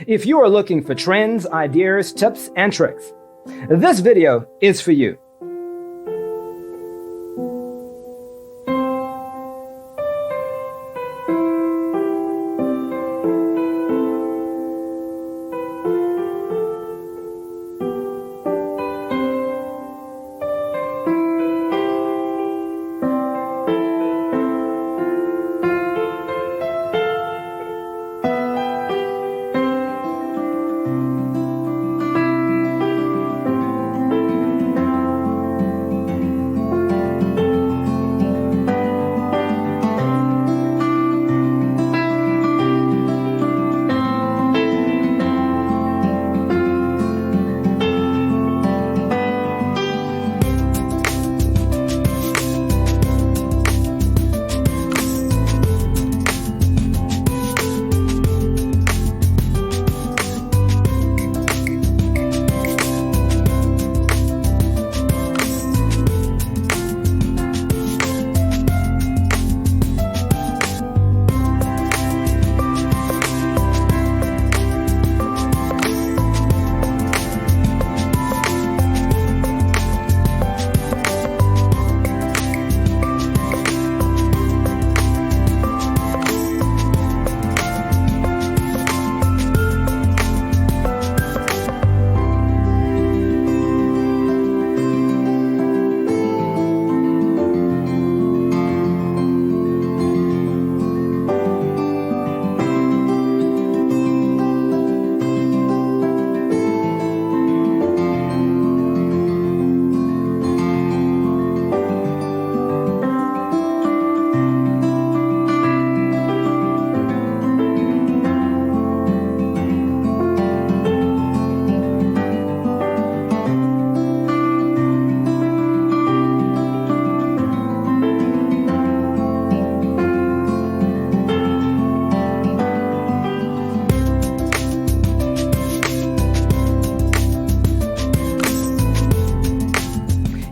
If you are looking for trends, ideas, tips, and tricks, this video is for you.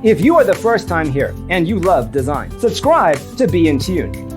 If you are the first time here and you love design, subscribe to be in tune.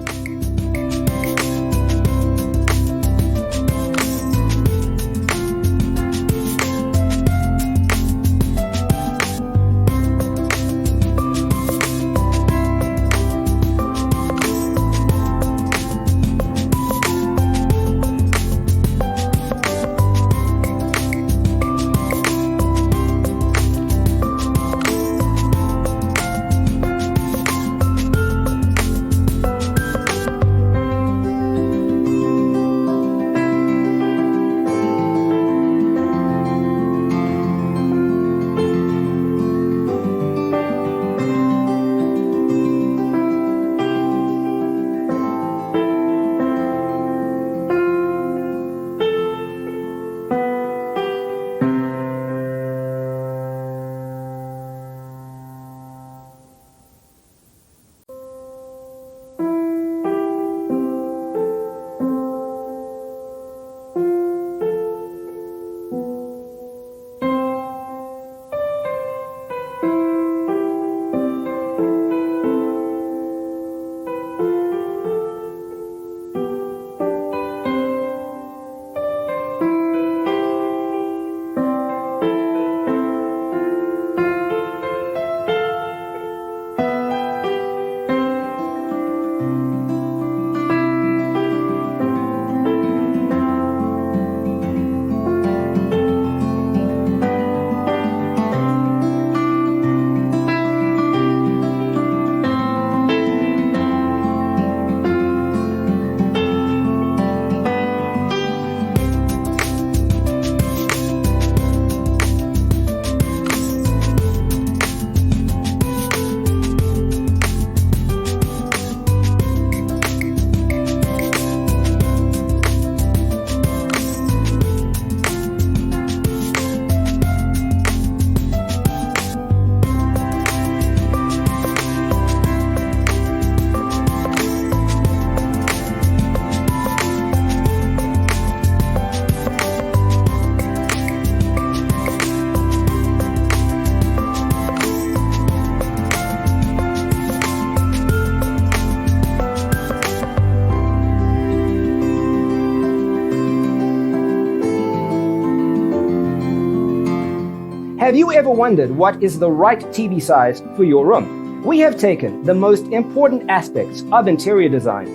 Have you ever wondered what is the right TV size for your room? We have taken the most important aspects of interior design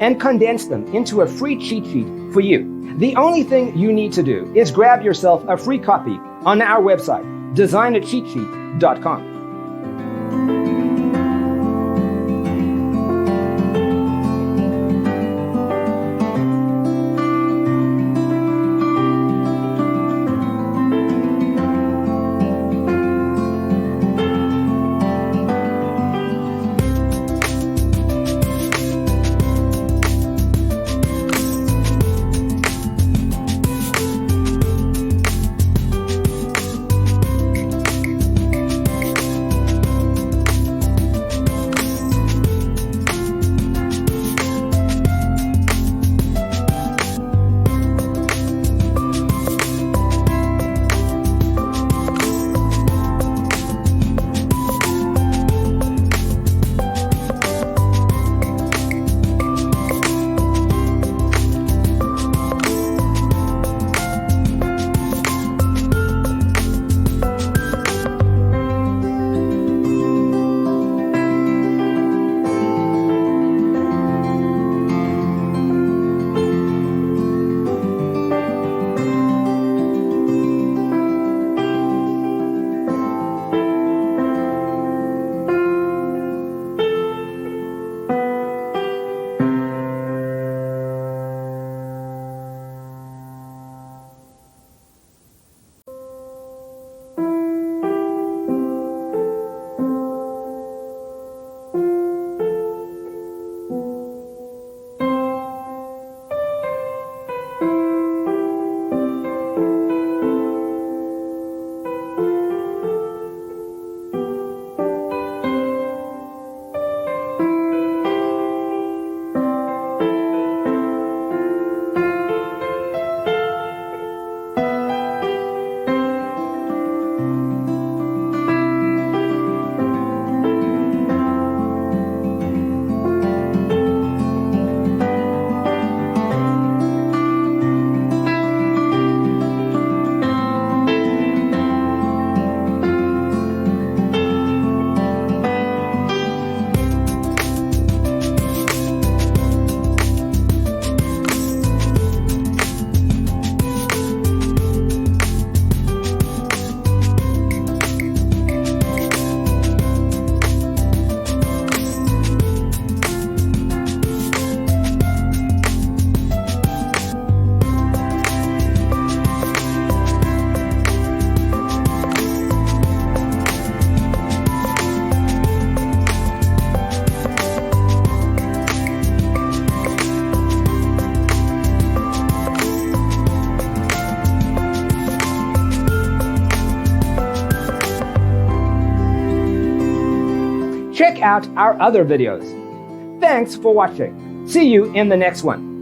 and condensed them into a free cheat sheet for you. The only thing you need to do is grab yourself a free copy on our website, designercheatsheet.com. Check out our other videos. Thanks for watching. See you in the next one.